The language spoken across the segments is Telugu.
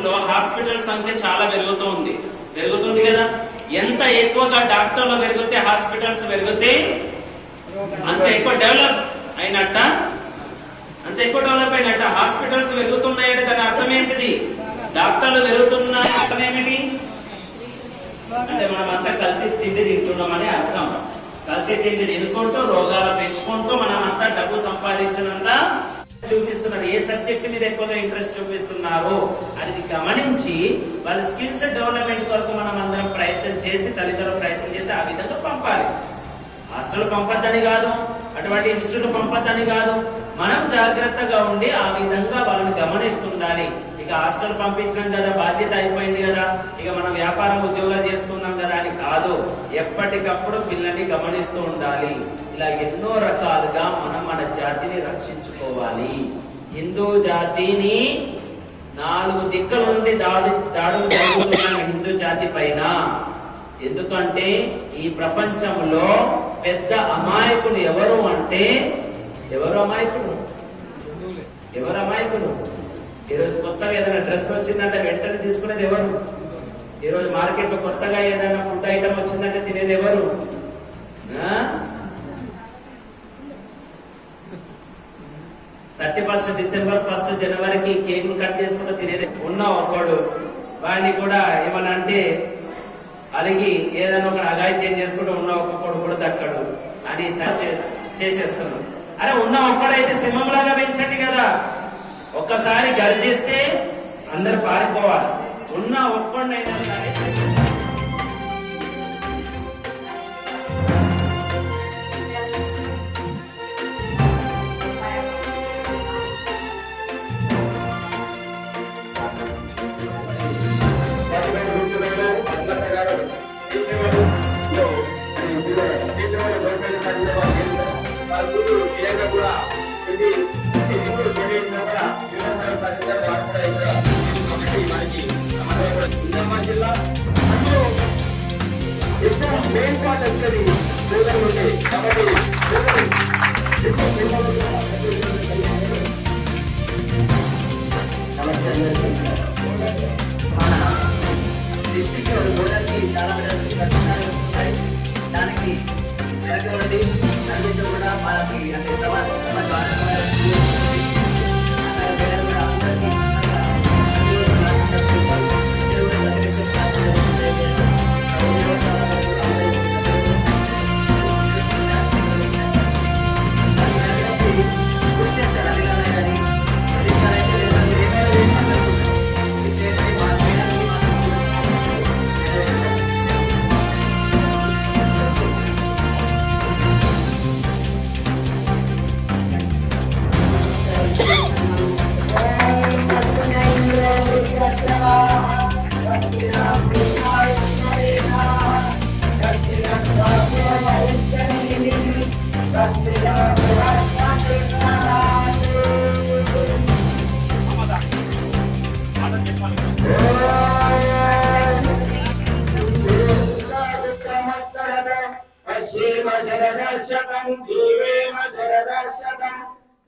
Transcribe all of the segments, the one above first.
ప్రపంచంలో హాస్పిటల్ సంఖ్య చాలా పెరుగుతుంది కదా. ఎంత ఎక్కువగా డాక్టర్లు పెరిగితే హాస్పిటల్స్ పెరిగితే అంత ఎక్కువ డెవలప్ అయినట్ట. హాస్పిటల్స్ పెరుగుతున్నాయంటే దాని అర్థం ఏంటిది? డాక్టర్లు పెరుగుతున్నాయి అర్థం ఏమిటి అంటే మనం అంతా కల్తీ తిండి తింటున్నామని అర్థం. కల్తీ తిండి తినుకుంటూ రోగాలు పెంచుకుంటూ మనం అంతా డబ్బు సంపాదించినంత చూపిస్తున్నారు. ఏ సబ్జెక్ట్ మీద ఎక్కువగా ఇంట్రెస్ట్ చూపిస్తున్నారు అది గమనించి వాళ్ళ స్కిల్స్ డెవలప్మెంట్ కొరకు మనం అందరం ప్రయత్నం చేసి తల్లిదండ్రులు ప్రయత్నం చేసి ఆ విధంగా పంపాలి. హాస్టల్ పంపద్దని కాదు, అటువంటి ఇన్స్టిట్యూట్ పంపద్దని కాదు, మనం జాగ్రత్తగా ఉండి ఆ విధంగా వాళ్ళని గమనిస్తుండాలి. ఇక హాస్టల్ పంపించడం కదా, బాధ్యత అయిపోయింది కదా, ఇక మనం వ్యాపారం ఉద్యోగాలు చేసుకుందాం కదా అని కాదు. ఎప్పటికప్పుడు పిల్లల్ని గమనిస్తూ ఉండాలి. ఇలా ఎన్నో రకాలుగా మనం మన జాతిని రక్షించుకోవాలి. హిందూ జాతిని 4 దిక్కుల నుండి దాడులు జరుగుతున్న హిందూ జాతి పైన. ఎందుకంటే ఈ ప్రపంచంలో పెద్ద అమాయకులు ఎవరు అంటే ఎవరు అమాయకులు? ఈరోజు కొత్తగా ఏదైనా డ్రెస్ వచ్చిందంటే వెంటనే తీసుకునేది ఎవరు? ఈరోజు మార్కెట్ లో కొత్తగా ఏదైనా ఫుడ్ ఐటమ్ వచ్చిందంటే తినేది ఎవరు? 31 డిసెంబర్ 1 జనవరికి కేకులు కట్ చేసుకుంటూ తినేది. ఉన్న ఒక్కడు వాడిని కూడా ఏమన్నా అంటే అలిగి ఏదైనా ఒక అఘాయిత్యం చేసుకుంటూ ఉన్న ఒక్కొక్కడు కూడా దక్కడు అని చేసేస్తున్నాడు. అరే ఉన్న ఒక్కడైతే సింహంలాగా పెంచండి కదా. ఒక్కసారి గర్జిస్తే అందరు పారిపోవాలి. ఉన్న ఒక్కడైనా సరే దానికి కూడా మనకి అంటే శరదశతం జీవేమ శరదశతం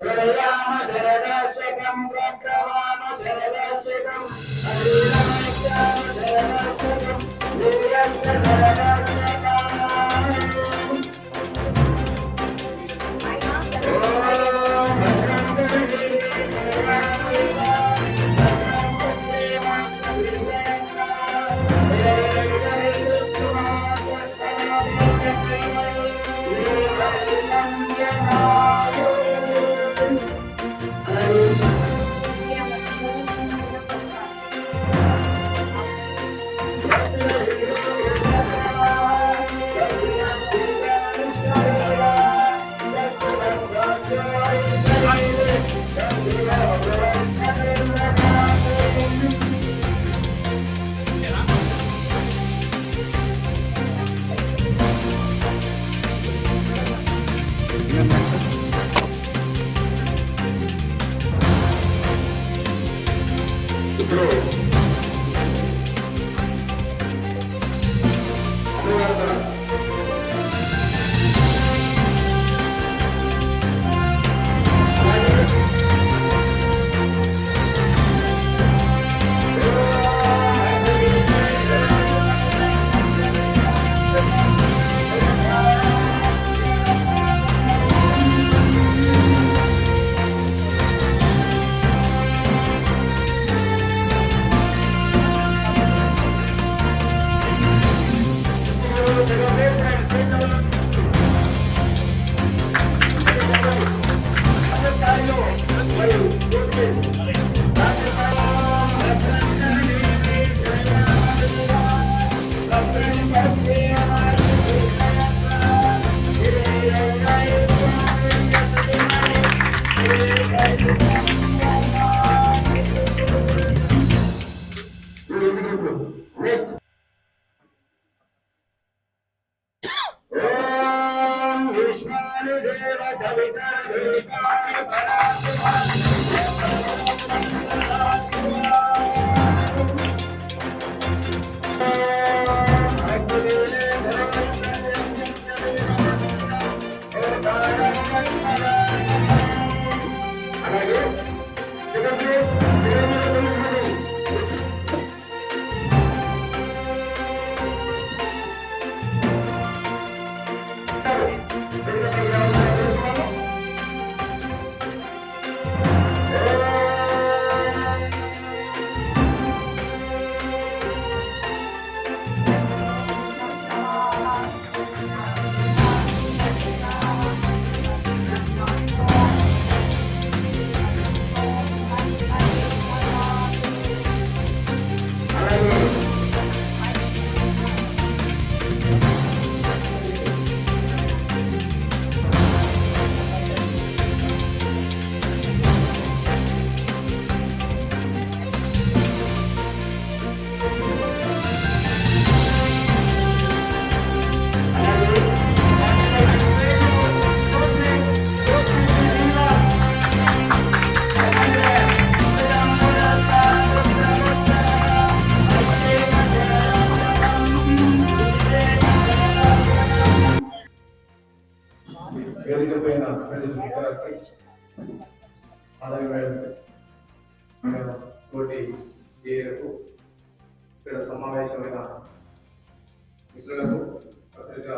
ప్రళయామ శరదశతం ప్రక్రవామ శరదశతం అభిరమేశ్యామ శరదశతం వీరస్య శరదశతం. కోటి ఏలకు ఇక్కడ సమావేశమైన మిత్రులకు పత్రికా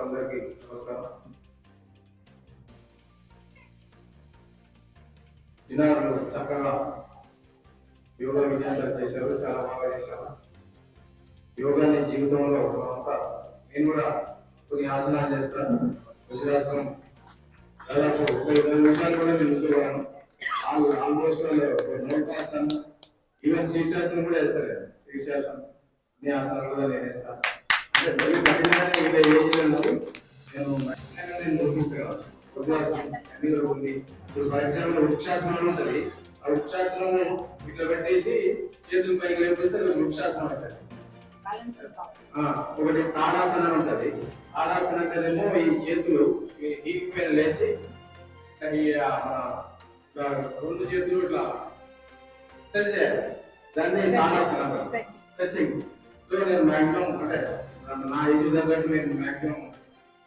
అందరికీ నమస్కారం. దినాలు చక్కగా యోగా విజయాలు చేశారు, చాలా బాగా చేశారు. యోగాని జీవితంలో అంతా నేను కూడా కొన్ని ఆసనాలు చేస్తాను. వజ్రాసనం దాదాపు 20 నిమిషాలు కూడా నేను కూర్చోగలను. ఆల్మోస్ట్ నౌకాసనం, ఈవెన్ శీర్షాసనం కూడా వేస్తారు. శీర్షాసనం అన్ని ఆసనాలు కూడా నేను వేస్తాను. అంటే మళ్ళీ కఠినంగానే ఇంకా నేను చూపిస్తాను. వజ్రాసనం అన్ని కూడా ఉంది. ఇప్పుడు ఫర్ ఎగ్జాంపుల్ వృక్షాసనం ఉంటుంది. ఆ వృక్షాసనం ఇట్లా పెట్టేసి చేతులు పైకి లేకపోతే వృక్షాసనం అంటారు. ఒకటి తాడాసనం ఉంటుంది. తాడాసనం అంటేనేమో ఈ చేతులు ఈ పైన లేచి రెండు చేతులు ఇట్లా దాన్ని తాడాసనం స్ట్రెచింగ్. సో నేను మ్యాక్సిమం అంటే నా ఏజ్ తగ్గట్టు నేను మ్యాక్సిమం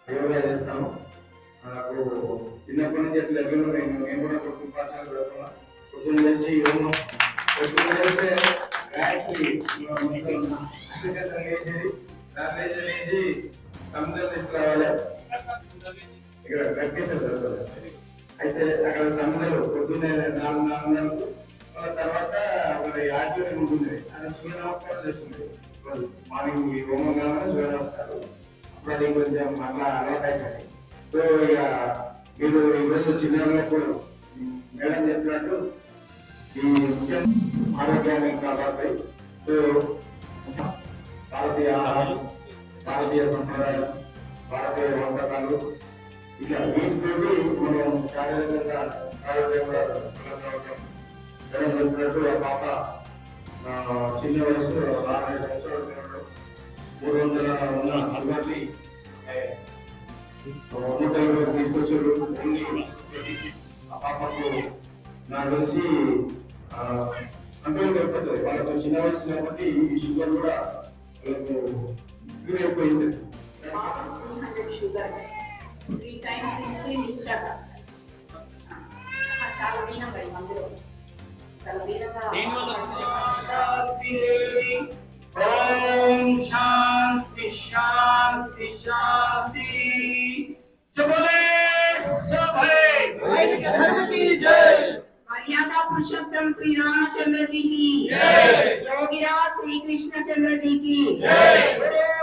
యోగా చేస్తాను. నాకు చిన్నప్పటి నుంచి ఎట్లా నేను కూడా కుటుంబ పాఠశాల పెడుతున్నా. పొద్దున్న చేసి యోగం పొద్దున్న చేస్తే వేసి సముద్రం తీసుకురావాలి. ఇక్కడ ప్రాక్టీస్ జరుగుతుంది. అయితే అక్కడ సముద్రాలు పొద్దున్నే 4 తర్వాత అక్కడ ఆర్టివల్ ఉంటుంది. అది సూర్య నమస్కారం చేస్తుంది. మార్నింగ్ ఈ హోమం కావాలని సూర్య నమస్కారం. అప్పుడు అది కొంచెం అట్లా అలవాటు అవుతుంది. సో ఇక మీరు ఈరోజు చిన్నప్పుడు మేడం చెప్పినట్టు ఈ ముఖ్యం ఆరోగ్యాన్ని కాపాడతాయి. సో భారతీయ ఆహారం, భారతీయ సంప్రదాయం, భారతీయ వంటకాలు ఇట్లా వీటితోటి మనం శారీరకంగా ఆరోగ్యంగా మేడం చెప్పినట్టు ఆ పాప చిన్న వయసు 65 సంవత్సరాలు 300 ఉన్న సంగతి 150 తీసుకొచ్చారు. ఆ పాపకు నాకు తెలిసి కంట్రోల్ అయిపోతుంది. వాళ్ళకు చిన్న వయసు కాబట్టి ఈ షుగర్ కూడా వాళ్ళకు ఎక్కువైపోయింది. శాంతి శాంతి శాంతి. मर्यादा पुरुषोत्तम श्री रामचंद्र जी की जय। योगीराज श्री कृष्ण चंद्र जी की जय।